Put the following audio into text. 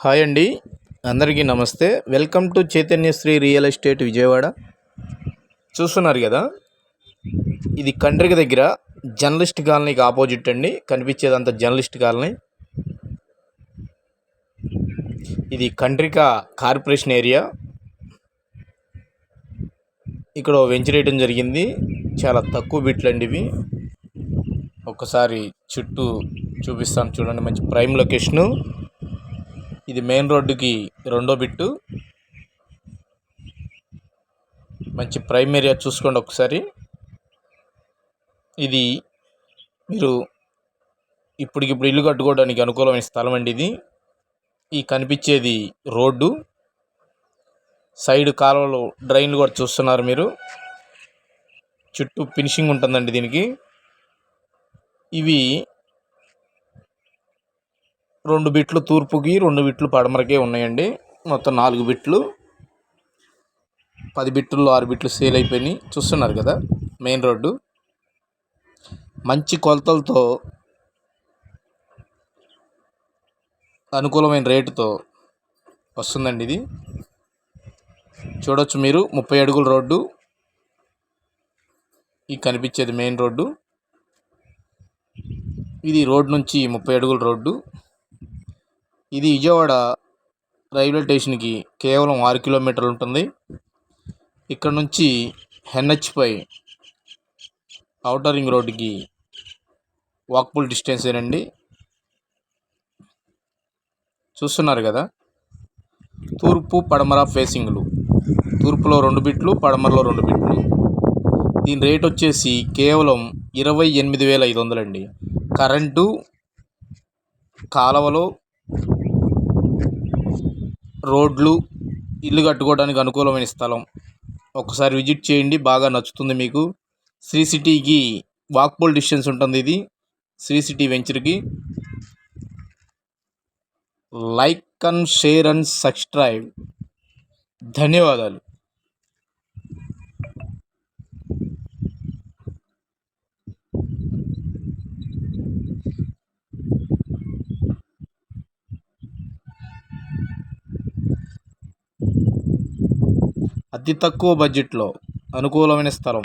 Hi అండి, అందరికీ నమస్తే. Welcome to Chaitanyasri real estate Vijayawada. చూస్తున్నారు కదా, ఇది కండ్రిక దగ్గర జర్నలిస్ట్ కాలనీకి ఆపోజిట్ అండి. కనిపించేదంతా జర్నలిస్ట్ కాలనీ. ఇది కండ్రిక కార్పొరేషన్ ఏరియా. ఇక్కడ వెంచరేయడం జరిగింది. చాలా తక్కువ బిట్లు అండి ఇవి. ఒక్కసారి చుట్టూ చూపిస్తాను చూడండి. మంచి ప్రైమ్ లొకేషను. ఇది మెయిన్ రోడ్డుకి రెండో బిట్టు. మంచి ప్రైమ్ ఏరియా చూసుకోండి ఒకసారి. ఇది మీరు ఇప్పటికిప్పుడు ఇల్లు కట్టుకోవడానికి అనుకూలమైన స్థలం అండి ఇది. ఈ కనిపించేది రోడ్డు, సైడ్ కాలువలు, డ్రైన్లు కూడా చూస్తున్నారు మీరు. చుట్టూ ఫినిషింగ్ ఉంటుందండి దీనికి. ఇవి 2 బిట్లు తూర్పుకి, 2 బిట్లు పడమరకే ఉన్నాయండి. మొత్తం 4 బిట్లు. 10 బిట్లు 6 బిట్లు సేల్ అయిపోయినాయి. చూస్తున్నారు కదా, మెయిన్ రోడ్డు. మంచి కొలతలతో, అనుకూలమైన రేటుతో వస్తుందండి ఇది. చూడొచ్చు మీరు, 30 అడుగుల రోడ్డు. ఈ కనిపించేది మెయిన్ రోడ్డు. ఇది రోడ్ నుంచి 30 అడుగుల రోడ్డు. ఇది విజయవాడ రైల్వే స్టేషన్కి కేవలం 6 కిలోమీటర్లు ఉంటుంది. ఇక్కడ నుంచి NH5 ఔటర్ రింగ్ రోడ్డుకి వాక్బుల్ డిస్టెన్స్ ఏనండి. చూస్తున్నారు కదా, తూర్పు పడమర ఫేసింగ్లు. తూర్పులో 2 బిట్లు, పడమరలో 2 బిట్లు. దీని రేట్ వచ్చేసి కేవలం 28,500 అండి. కరెంటు, కాలువలు, రోడ్లు, ఇల్లు కట్టుకోవడానికి అనుకూలమైన స్థలం. ఒకసారి విజిట్ చేయండి, బాగా నచ్చుతుంది మీకు. శ్రీ సిటీకి వాక్బుల్ డిస్టెన్స్ ఉంటుంది ఇది. శ్రీ సిటీ వెంచర్కి. Like and share and subscribe. ధన్యవాదాలు. అతి తక్కువ బడ్జెట్లో అనుకూలమైన స్థలం.